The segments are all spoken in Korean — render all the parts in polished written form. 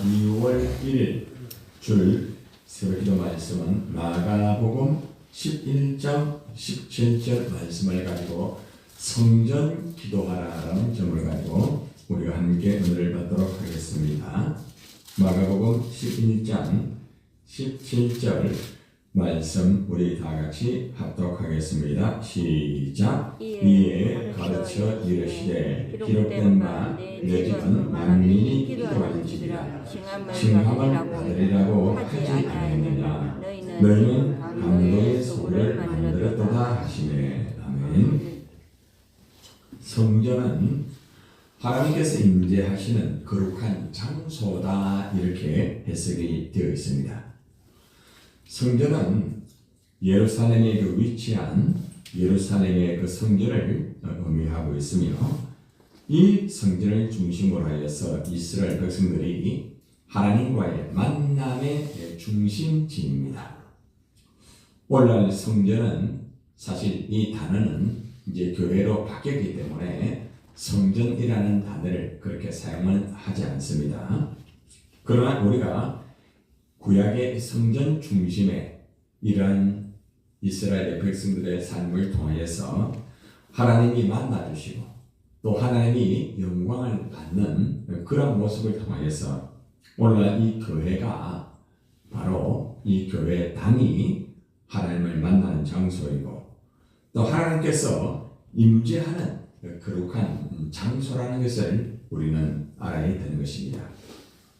2월 1일 주일 새벽기도 말씀은 마가복음 11장 17절 말씀을 가지고 성전 기도하라라는 점을 가지고 우리가 함께 은혜를 받도록 하겠습니다. 마가복음 11장 17절 말씀 우리 다 같이 합독하겠습니다. 시작. 이에 가르쳐 이르시되 기록된 바 내 집은 만민이 기도하는 집이라 칭함을 받으리라고 하지 아니하느냐. 너희는 강도의 소를 만들었도다 하시네. 아멘. 성전은 하나님께서 임재하시는 거룩한 장소다, 이렇게 해석이 되어 있습니다. 성전은 예루살렘에 위치한 예루살렘의 그 성전을 의미하고 있으며, 이 성전을 중심으로 하여서 이스라엘 백성들이 하나님과의 만남의 중심지입니다. 오늘날 성전은 사실 이 단어는 이제 교회로 바뀌었기 때문에 성전이라는 단어를 그렇게 사용은 하지 않습니다. 그러나 우리가 구약의 성전 중심의 이러한 이스라엘의 백성들의 삶을 통하여서 하나님이 만나주시고 또 하나님이 영광을 받는 그런 모습을 통하여서 오늘날 이 교회가 바로 이 교회 당이 하나님을 만나는 장소이고 또 하나님께서 임재하는 거룩한 장소라는 것을 우리는 알아야 되는 것입니다.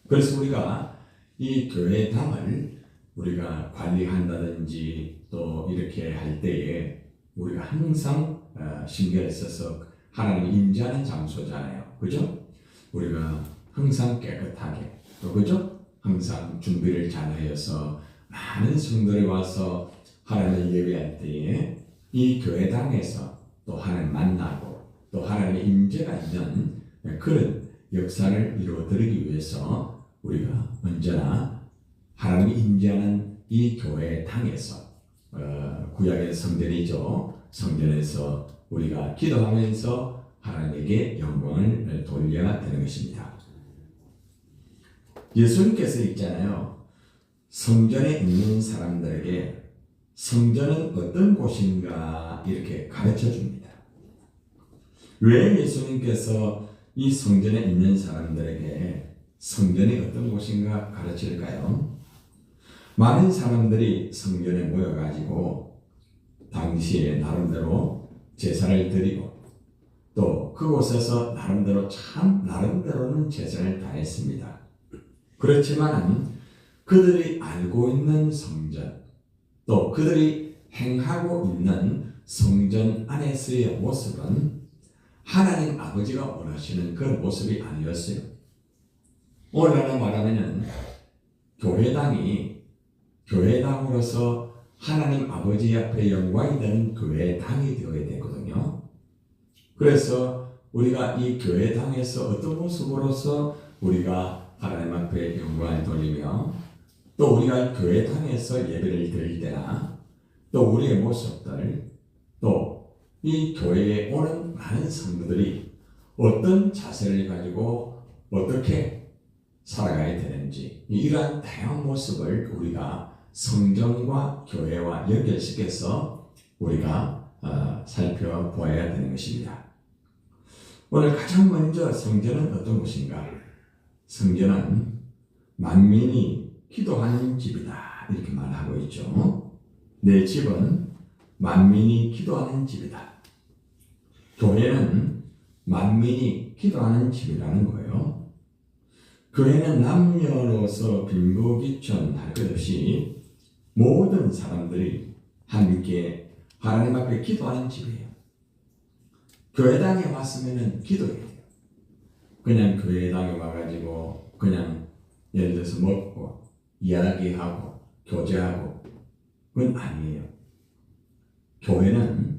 그래서 우리가 이 교회당을 우리가 관리한다든지 또 이렇게 할 때에 우리가 항상 신경을 써서 하나님이 임재하는 장소잖아요. 그죠? 우리가 항상 깨끗하게 또 그죠? 항상 준비를 잘 하여서 많은 성도들이 와서 하나님을 예배할 때에 이 교회당에서 또 하나님 만나고 또 하나님의 임재가 있는 그런 역사를 이루어드리기 위해서 우리가 언제나 하나님이 임재하는 이 교회당에서 구약의 성전이죠. 성전에서 우리가 기도하면서 하나님에게 영광을 돌려야 되는 것입니다. 예수님께서 있잖아요. 성전에 있는 사람들에게 성전은 어떤 곳인가 이렇게 가르쳐 줍니다. 왜 예수님께서 이 성전에 있는 사람들에게 성전이 어떤 곳인가 가르칠까요? 많은 사람들이 성전에 모여가지고 당시에 나름대로 제사를 드리고 또 그곳에서 나름대로는 제사를 다했습니다. 그렇지만 그들이 알고 있는 성전 또 그들이 행하고 있는 성전 안에서의 모습은 하나님 아버지가 원하시는 그런 모습이 아니었어요. 오늘날 말하면 교회당으로서 하나님 아버지 앞에 영광이 되는 교회당이 되어야 되거든요. 그래서 우리가 이 교회당에서 어떤 모습으로서 우리가 하나님 앞에 영광을 돌리며 또 우리가 교회당에서 예배를 드릴 때나 또 우리의 모습들 또 이 교회에 오는 많은 성도들이 어떤 자세를 가지고 어떻게 살아가야 되는지 이러한 다양한 모습을 우리가 성전과 교회와 연결시켜서 우리가 살펴보아야 되는 것입니다. 오늘 가장 먼저 성전은 어떤 곳인가? 성전은 만민이 기도하는 집이다, 이렇게 말하고 있죠. 내 집은 만민이 기도하는 집이다. 교회는 만민이 기도하는 집이라는 거예요. 교회는 남녀노소 빈부귀천할 것 없이 모든 사람들이 함께 하나님 앞에 기도하는 집이에요. 교회당에 왔으면 기도해야 돼요. 그냥 교회당에 와가지고 그냥 예를 들어서 먹고 이야기하고 교제하고 그건 아니에요. 교회는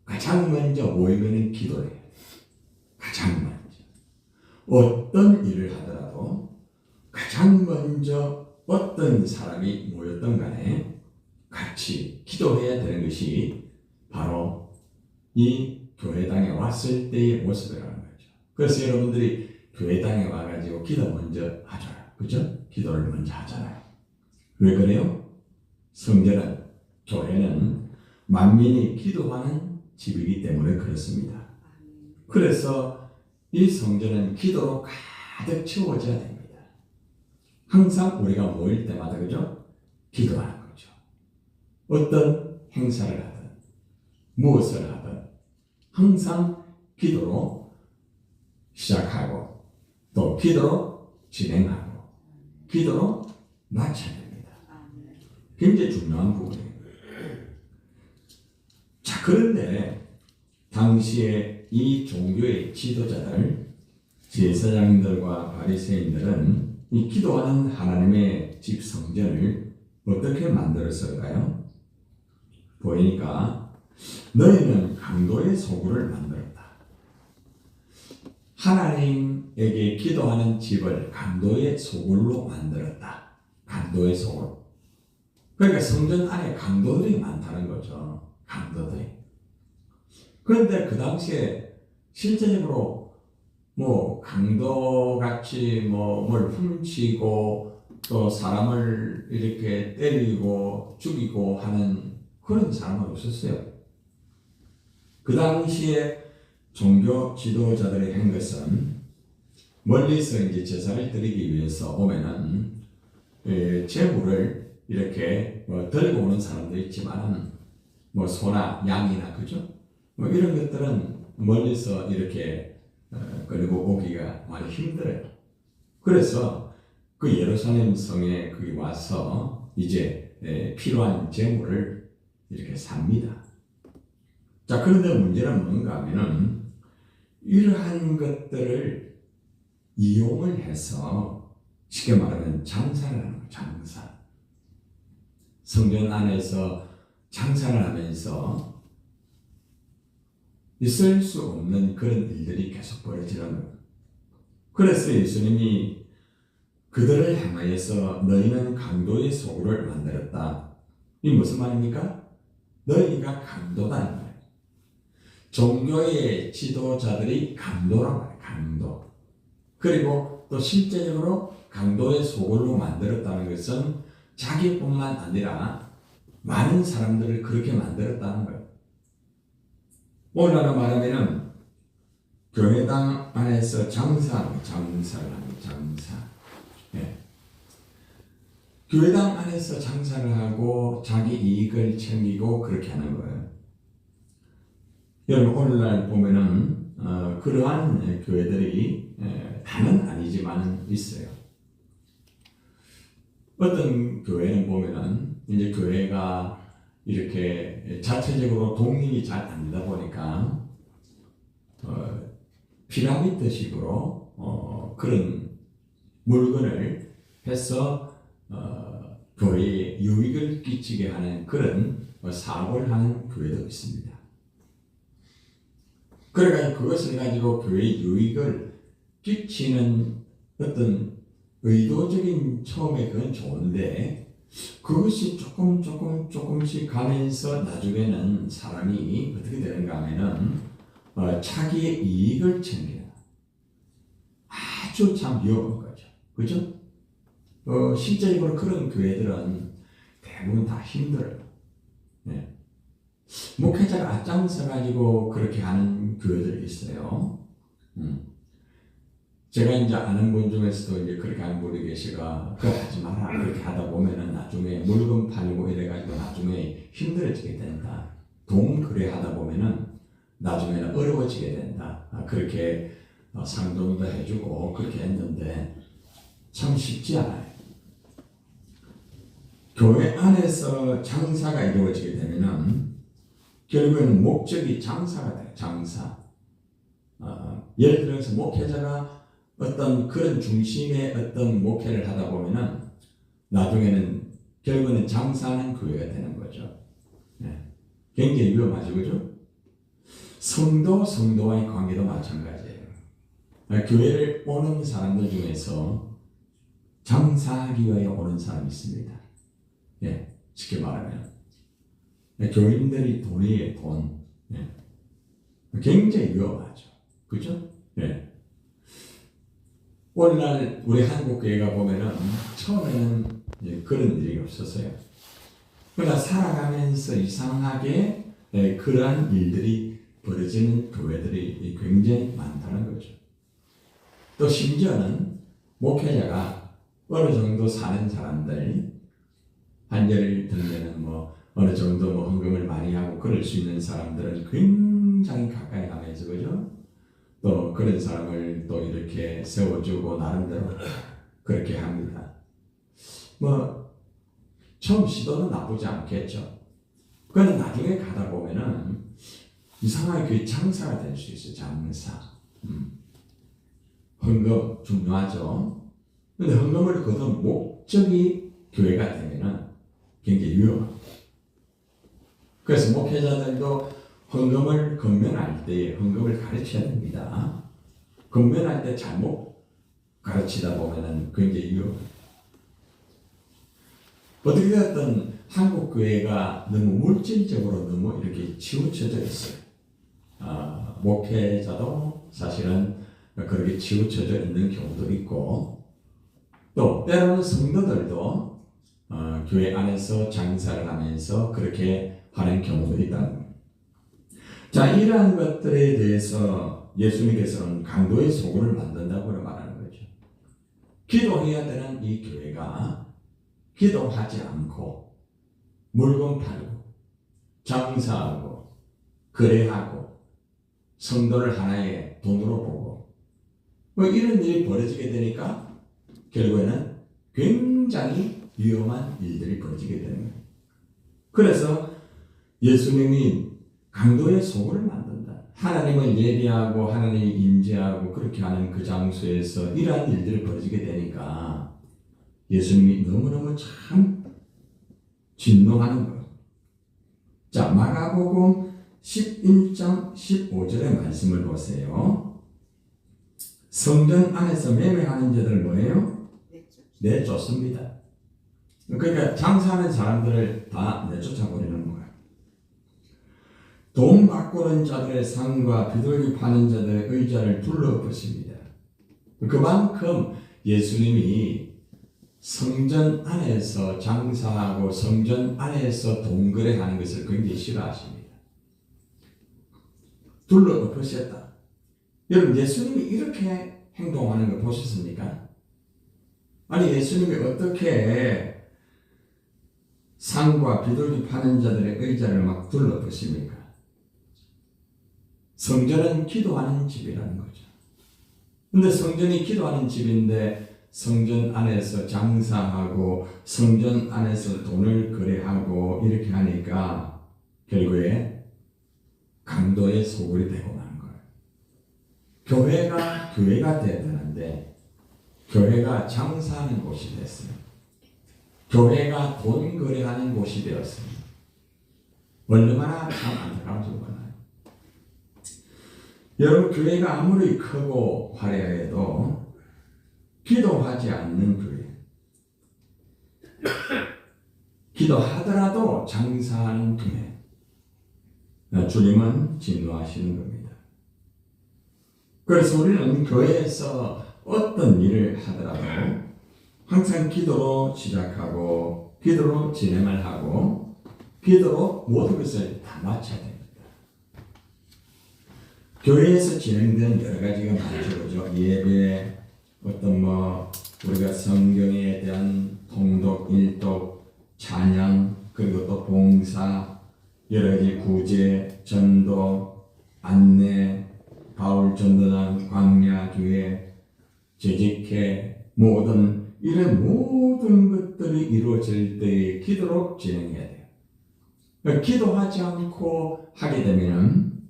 가장 먼저 모이면 기도해요. 가장 먼저. 어떤 일을 하더라도 가장 먼저 어떤 사람이 모였던 간에 같이 기도해야 되는 것이 바로 이 교회당에 왔을 때의 모습이라는 거죠. 그래서 여러분들이 교회당에 와가지고 기도 먼저 하죠. 그죠? 그죠? 기도를 먼저 하잖아요. 왜 그래요? 성전은, 교회는 만민이 기도하는 집이기 때문에 그렇습니다. 그래서 이 성전은 기도로 가득 채워져야 됩니다. 항상 우리가 모일 때마다 그죠? 기도하는 거죠. 어떤 행사를 하든 무엇을 하든 항상 기도로 시작하고 또 기도로 진행하고 기도로 마쳐야 됩니다. 굉장히 중요한 부분이에요. 자, 그런데 당시에 이 종교의 지도자들, 제사장들과 바리새인들은 이 기도하는 하나님의 집 성전을 어떻게 만들었을까요? 보니까 너희는 강도의 소굴을 만들었다. 하나님에게 기도하는 집을 강도의 소굴로 만들었다. 강도의 소굴. 그러니까 성전 안에 강도들이 많다는 거죠. 강도들이. 그런데 그 당시에 실제적으로 뭐 강도같이 뭘 훔치고 또 사람을 이렇게 때리고 죽이고 하는 그런 사람은 없었어요. 그 당시에 종교 지도자들이 한 것은 멀리서 이제 제사를 드리기 위해서 오면은 제물을 이렇게 들고 오는 사람도 있지만 뭐 소나 양이나 그죠? 뭐 이런 것들은 멀리서 이렇게 끌고 오기가 많이 힘들어요. 그래서 그 예루살렘 성에 거기 와서 이제 필요한 제물을 이렇게 삽니다. 자, 그런데 문제는 뭔가 하면은 이러한 것들을 이용을 해서 쉽게 말하면 장사를 하는 거예요. 장사. 성전 안에서 장사를 하면서 있을 수 없는 그런 일들이 계속 벌어지는 거예요. 그래서 예수님이 그들을 향하여서 너희는 강도의 소굴을 만들었다. 이 무슨 말입니까? 너희가 강도다. 종교의 지도자들이 강도란 말이에요. 강도. 그리고 또 실제적으로 강도의 소굴로 만들었다는 것은 자기뿐만 아니라 많은 사람들을 그렇게 만들었다는 거예요. 오늘날로 말하면 교회당 안에서 장사를 하는 장사. 예. 교회당 안에서 장사를 하고 자기 이익을 챙기고 그렇게 하는 거예요. 여러분 오늘날 보면은 그러한 교회들이 다는 아니지만 있어요. 어떤 교회는 보면은 이제 교회가 이렇게 자체적으로 독립이 잘 안 되다 보니까 피라미드식으로 그런 물건을 해서 교회에 유익을 끼치게 하는 그런 사업을 하는 교회도 있습니다. 그러니까 그것을 가지고 교회에 유익을 끼치는 어떤 의도적인 처음에 그건 좋은데 그것이 조금씩 가면서 나중에는 사람이 어떻게 되는가 하면은 자기의 이익을 챙기는 아주 참 위험한 거죠. 그죠? 실제적으로 그런 교회들은 대부분 다 힘들어요. 네. 목회자가 앞장서 가지고 그렇게 하는 교회들이 있어요. 제가 이제 아는 분 중에서도 이제 그렇게 하는 분이 계시가 그거 하지 마라. 그렇게 하다 보면은 나중에 물건 팔고 이래가지고 나중에 힘들어지게 된다. 돈 거래하다 보면은 나중에는 어려워지게 된다. 그렇게 상담도 해주고 그렇게 했는데 참 쉽지 않아요. 교회 안에서 장사가 이루어지게 되면은 결국에는 목적이 장사가 돼요. 장사. 예를 들어서 목회자가 어떤 그런 중심의 어떤 목회를 하다 보면은 나중에는 결국에는 장사하는 교회가 되는 거죠. 네. 굉장히 위험하죠, 그죠? 성도와의 관계도 마찬가지예요. 교회를 오는 사람들 중에서 장사하기 위해 오는 사람이 있습니다. 예, 쉽게 말하면 교인들이 돈이에요, 돈. 예. 굉장히 위험하죠, 그죠? 예. 오늘날 우리 한국 교회가 보면은 처음에는 그런 일이 없었어요. 그러나 살아가면서 이상하게 그러한 일들이 벌어지는 교회들이 굉장히 많다는 거죠. 또 심지어는 목회자가 어느 정도 사는 사람들, 한 예를 들면 어느 정도 헌금을 많이 하고 그럴 수 있는 사람들은 굉장히 가까이 가면서, 그죠? 또 그런 사람을 또 이렇게 세워주고 나름대로 그렇게 합니다. 처음 시도는 나쁘지 않겠죠. 그러나 나중에 가다 보면은 이상하게 그 장사가 될 수 있어요. 장사. 헌금 중요하죠. 근데 헌금을 거둔 목적이 교회가 되면은 굉장히 위험합니다. 그래서 목회자들도 헌금을 건면할 때 헌금을 가르쳐야 됩니다. 건면할 때 잘못 가르치다 보면은 굉장히 위험합니다. 어떻게 됐든 한국 교회가 너무 물질적으로 너무 이렇게 치우쳐져 있어요. 목회자도 사실은 그렇게 치우쳐져 있는 경우도 있고, 또 때로는 성도들도 교회 안에서 장사를 하면서 그렇게 하는 경우도 있다는 거예요. 자, 이러한 것들에 대해서 예수님께서는 강도의 소굴을 만든다고 말하는 거죠. 기도해야 되는 이 교회가 기도하지 않고 물건 팔고 장사하고 거래하고 성도를 하나의 돈으로 보고 이런 일이 벌어지게 되니까 결국에는 굉장히 위험한 일들이 벌어지게 되는 거예요. 그래서 예수님이 강도의 소굴을 만든다. 하나님을 예비하고 하나님이 임재하고 그렇게 하는 그 장소에서 이러한 일들이 벌어지게 되니까 예수님이 너무너무 참 진노하는 거예요. 자, 마가복음 11장 15절의 말씀을 보세요. 성전 안에서 매매하는 자들 뭐예요? 내쫓습니다. 그러니까 장사하는 사람들을 다 내쫓아버리는 거예요. 돈 바꾸는 자들의 상과 비둘기 파는 자들의 의자를 둘러붙입니다. 그만큼 예수님이 성전 안에서 장사하고 성전 안에서 돈 거래하는 것을 굉장히 싫어하십니다. 둘러엎으셨다. 여러분, 예수님이 이렇게 행동하는 걸 보셨습니까? 아니, 예수님이 어떻게 상과 비둘기 파는 자들의 의자를 막 둘러붙입니까? 성전은 기도하는 집이라는 거죠. 근데 성전이 기도하는 집인데 성전 안에서 장사하고 성전 안에서 돈을 거래하고 이렇게 하니까 결국에 강도의 소굴이 되고 만 거예요. 교회가 돼야 되는데 교회가 장사하는 곳이 됐어요. 교회가 돈 거래하는 곳이 되었습니다. 얼마나 참 안타까운지 몰라요. 여러분, 교회가 아무리 크고 화려해도 기도하지 않는 교회, 기도하더라도 장사하는 교회, 주님은 진노하시는 겁니다. 그래서 우리는 교회에서 어떤 일을 하더라도 항상 기도로 시작하고 기도로 진행을 하고 기도로 모든 것을 다 마쳐야 됩니다. 교회에서 진행되는 여러 가지가 많죠. 그죠? 예배, 어떤 우리가 성경에 대한 통독, 일독, 찬양, 그리고 또 봉사, 여러 가지 구제, 전도, 안내, 바울 전도단, 광야교회, 재직회, 이런 모든 것들이 이루어질 때에 기도로 진행해야 돼요. 그러니까 기도하지 않고 하게 되면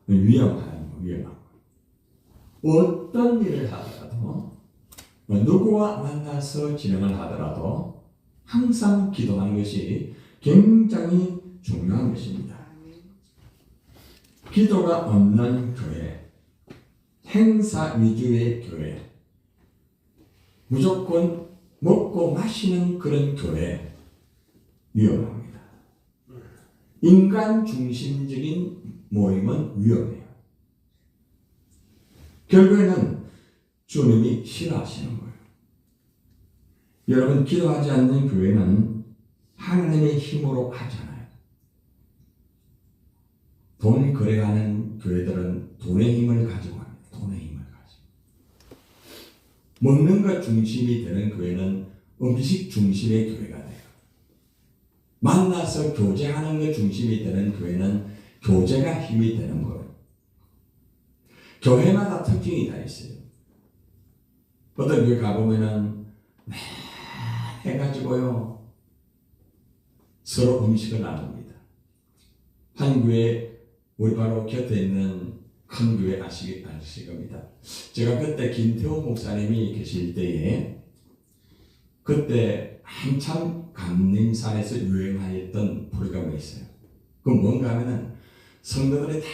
위험하고 어떤 일을 하더라도 누구와 만나서 진행을 하더라도 항상 기도하는 것이 굉장히 중요한 것입니다. 기도가 없는 교회, 행사 위주의 교회, 무조건 먹고 마시는 그런 교회 위험합니다. 인간 중심적인 모임은 위험해요. 결국에는 주님이 싫어하시는 거예요. 여러분, 기도하지 않는 교회는 하나님의 힘으로 하잖아요. 돈 거래하는 교회들은 돈의 힘을 가지고 합니다. 돈의 힘을 가지고. 먹는 것 중심이 되는 교회는 음식 중심의 교회가 돼요. 만나서 교제하는 것 중심이 되는 교회는 교제가 힘이 되는 거예요. 교회마다 특징이 다 있어요. 어떤 교회 가보면은 해가지고요 서로 음식을 나눕니다. 한 교회, 우리 바로 곁에 있는 큰 교회 아실 겁니다. 제가 그때 김태호 목사님이 계실 때에 그때 한참 감림산에서 유행하였던 프로그램이 있어요. 그 뭔가 하면은 성도들이 다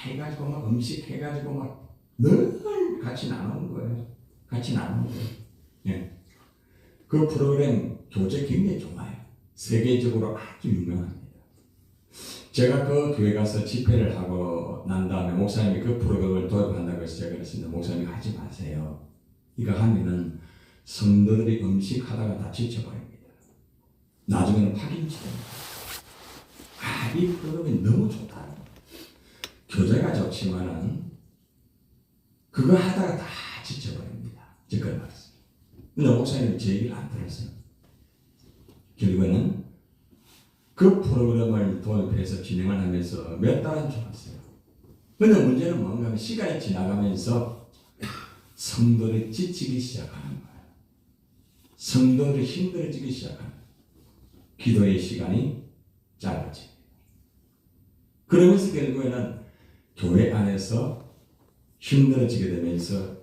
해가지고 막 음식 해가지고 막 늘 같이 나누는 거예요. 같이 나누는 거예요. 예. 그 프로그램 교제 굉장히 좋아요. 세계적으로 아주 유명합니다. 제가 그 교회 가서 집회를 하고 난 다음에 목사님이 그 프로그램을 도입한다고 해서 제가 그랬습니다. 목사님이 하지 마세요. 이거 하면은 성도들이 음식 하다가 다 지쳐버립니다. 나중에는 파김치 됩니다. 이 프로그램이 너무 좋다. 교제가 좋지만은 그거 하다가 다 지쳐버립니다. 제가 그걸 말했어요. 근데 목사님이 제 얘기를 안 들었어요. 결국에는 그 프로그램을 도입해서 진행을 하면서 몇 달은 좋았어요. 근데 문제는 뭔가 하면 시간이 지나가면서 성도들이 지치기 시작하는 거예요. 성도들이 힘들어지기 시작하는 거예요. 기도의 시간이 짧아집니다. 그러면서 결국에는 교회 안에서 힘들어지게 되면서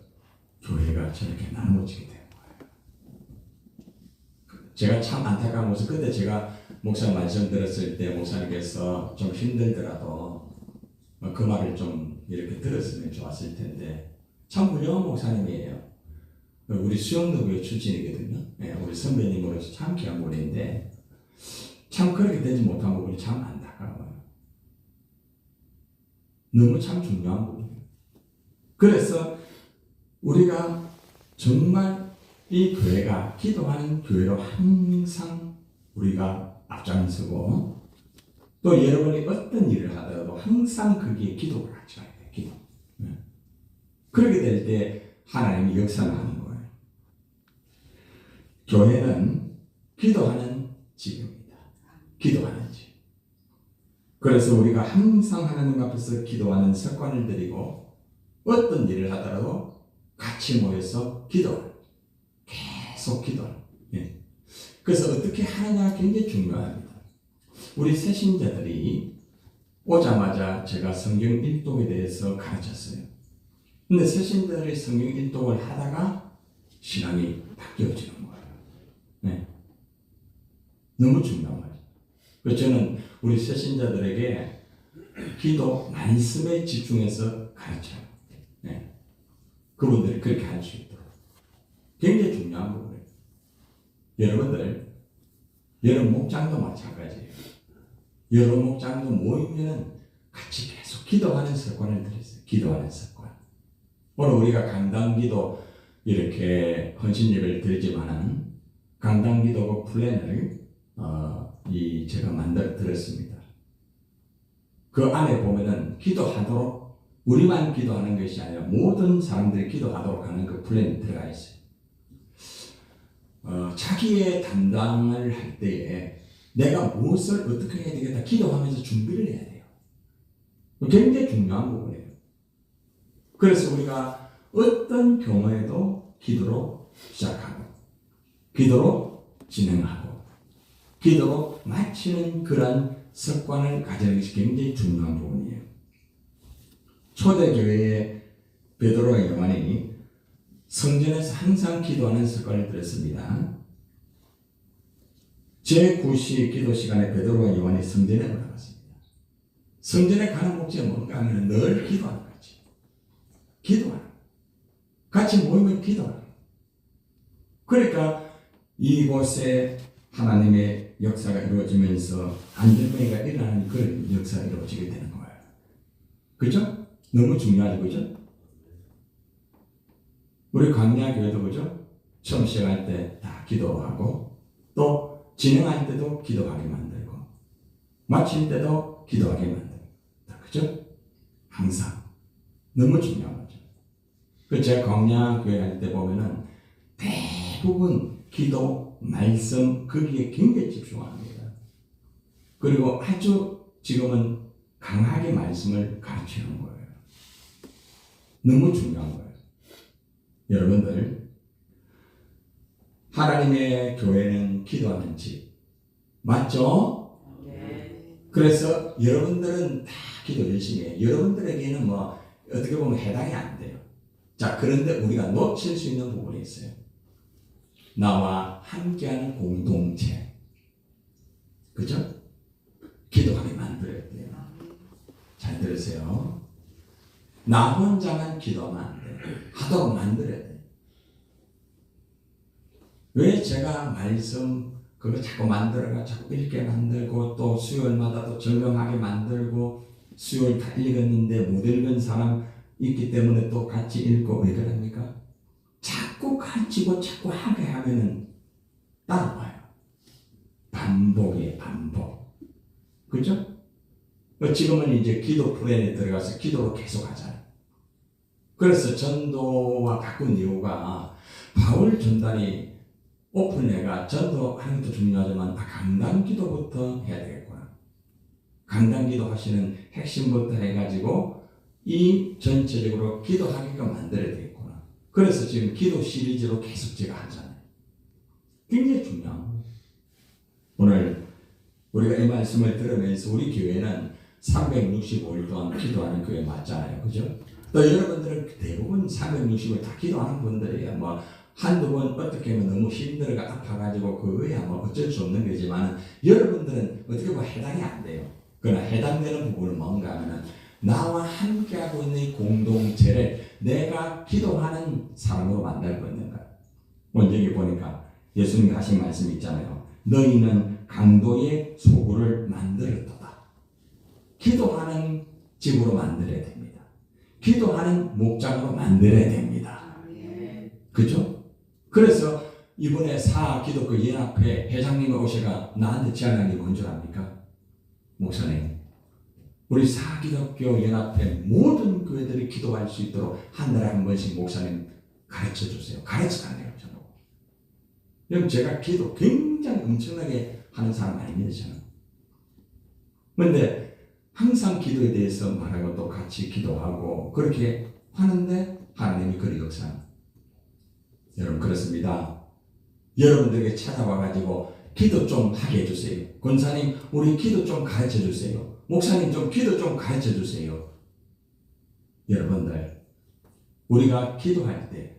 교회가 저렇게 나눠지게 되는 거예요. 제가 참 안타까운 것은 그때 제가 목사 말씀 들었을 때 목사님께서 좀 힘들더라도 그 말을 좀 이렇게 들었으면 좋았을 텐데 참 훌륭한 목사님이에요. 우리 수영도교회 출신이거든요. 우리 선배님으로서 참 귀한 분인데 참 그렇게 되지 못한 부분이 참 안타까워요. 너무 참 중요한 부분이에요. 그래서 우리가 정말 이 교회가 기도하는 교회로 항상 우리가 앞장서고 또 여러분이 어떤 일을 하더라도 항상 거기에 기도를 가져야 돼요. 기도. 그렇게 될 때 하나님이 역사하는 거예요. 교회는 기도하는 집입니다. 기도하는 집. 그래서 우리가 항상 하나님 앞에서 기도하는 습관을 들이고 어떤 일을 하더라도 같이 모여서 기도를 계속 기도를. 그래서 어떻게 하느냐가 굉장히 중요합니다. 우리 새신자들이 오자마자 제가 성경 일독에 대해서 가르쳤어요. 근데 새신자들이 성경 일독을 하다가 신앙이 바뀌어지는 거예요. 너무 중요한 거죠. 그래서 저는 우리 새신자들에게 기도 말씀에 집중해서 가르쳐요. 그분들이 그렇게 할 수 있도록. 굉장히 중요한 부분이에요. 여러분들, 여러 목장도 마찬가지예요. 여러 목장도 모이면 같이 계속 기도하는 습관을 들였어요. 기도하는 습관. 오늘 우리가 강단기도 이렇게 헌신예배를 드리지만은 강단기도 그 플랜을 제가 만들어 드렸습니다. 그 안에 보면은 기도하도록 우리만 기도하는 것이 아니라 모든 사람들이 기도하도록 하는 그 플랜이 들어가 있어요. 자기의 담당을 할 때에 내가 무엇을 어떻게 해야 되겠다 기도하면서 준비를 해야 돼요. 굉장히 중요한 부분이에요. 그래서 우리가 어떤 경우에도 기도로 시작하고 기도로 진행하고 기도로 마치는 그런 습관을 가지는 것이 굉장히 중요한 부분이에요. 초대교회의 베드로와 요한이 성전에서 항상 기도하는 습관을 들였습니다. 제9시 기도 시간에 베드로와 요한이 성전에 올라갔습니다. 성전에 가는 목적이 뭔가 하면 늘 기도하는 거지. 기도하는. 같이 모이면 기도하는. 그러니까 이곳에 하나님의 역사가 이루어지면서 안전병이가 일어나는 그런 역사가 이루어지게 되는 거예요. 그죠? 너무 중요하죠, 그죠? 우리 광야교회도 그죠? 처음 시작할 때 다 기도하고 또 진행할 때도 기도하게 만들고 마칠 때도 기도하게 만들고 그죠? 항상 너무 중요한 거죠. 그 제가 광야교회 할 때 보면은 대부분 기도, 말씀 거기에 굉장히 집중합니다. 그리고 아주 지금은 강하게 말씀을 가르치는 거예요. 너무 중요한 거예요. 여러분들, 하나님의 교회는 기도하는 집 맞죠? 네. 그래서 여러분들은 다 기도 열심히 해요. 여러분들에게는 뭐 어떻게 보면 해당이 안 돼요. 자, 그런데 우리가 놓칠 수 있는 부분이 있어요. 나와 함께하는 공동체. 그죠? 기도하게 만들어야 돼요. 잘 들으세요. 나 혼자만 기도하면 안 돼요. 하도록 만들어야 돼요. 왜 제가 말씀 그거 자꾸 만들어가 자꾸 읽게 만들고 또 수요일마다 또 점검하게 만들고 수요일 다 읽었는데 못 읽은 사람 있기 때문에 또 같이 읽고 왜 그럽니까? 자꾸 가르치고 자꾸 하게 하면은 따라와요. 반복이에요, 반복. 그죠? 지금은 이제 기도 플랜에 들어가서 기도로 계속 하잖아요. 그래서 전도와 바꾼 이유가 바울 전단이 오픈해가 전도하는 것도 중요하지만 강단 기도부터 해야 되겠구나. 강단 기도 하시는 핵심부터 해가지고 이 전체적으로 기도하게끔 만들어야 되겠구나. 그래서 지금 기도 시리즈로 계속 제가 하잖아요. 굉장히 중요한 거예요. 오늘 우리가 이 말씀을 들으면서 우리 교회는 365일 동안 기도하는 교회 맞잖아요. 그죠? 또 여러분들은 대부분 360일 다 기도하는 분들이에요. 뭐 한두 번 어떻게 하면 너무 힘들어가 아파가지고 그거야 뭐 어쩔 수 없는 거지만 여러분들은 어떻게 보면 해당이 안 돼요. 그러나 해당되는 부분은 뭔가 하면은 나와 함께하고 있는 이 공동체를 내가 기도하는 사람으로 만들고 있는 거예요. 오늘 여기 보니까 예수님이 하신 말씀이 있잖아요. 너희는 강도의 소굴을 만들었다. 기도하는 집으로 만들어야 됩니다. 기도하는 목장으로 만들어야 됩니다. 그죠? 그래서 이번에 사기독교 연합회 회장님이 오셔가 나한테 제안한 게 뭔 줄 압니까? 목사님, 우리 사기독교 연합회 모든 교회들이 기도할 수 있도록 한 달에 한 번씩 목사님 가르쳐 주세요. 가르쳐 달래요. 저는. 그럼 제가 기도 굉장히 엄청나게 하는 사람 아닙니다. 저는. 그런데 항상 기도에 대해서 말하고 또 같이 기도하고 그렇게 하는데 하나님이 그리 역사합니다. 여러분 그렇습니다. 여러분들에게 찾아와가지고 기도 좀 하게 해주세요. 권사님 우리 기도 좀 가르쳐 주세요. 목사님 좀 기도 좀 가르쳐 주세요. 여러분들 우리가 기도할 때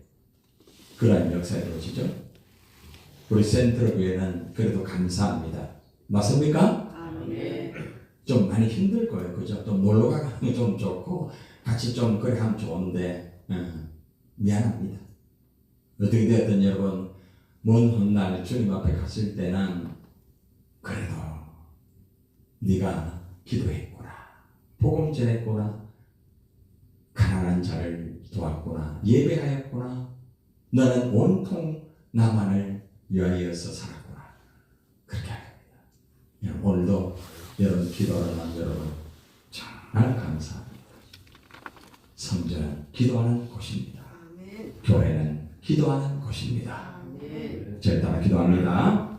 그런 역사에 오시죠? 우리 센트럴 교회는 그래도 감사합니다. 맞습니까? 아멘. 좀 많이 힘들 거예요. 그죠? 좀 놀러 가면 좀 좋고 같이 좀 그래 하면 좋은데 미안합니다. 어떻게 되었든 여러분 먼 훗날 주님 앞에 갔을 때는 그래도 네가 기도했구나, 복음 전했구나, 가난한 자를 도왔구나, 예배하였구나, 너는 온통 나만을 위하여서 살았구나. 그렇게 합니다. 여러분 오늘도 여러분 기도하는 여러분 정말 감사합니다. 성전은 기도하는 곳입니다. 교회는 기도하는 곳입니다. 저희 따라 기도합니다.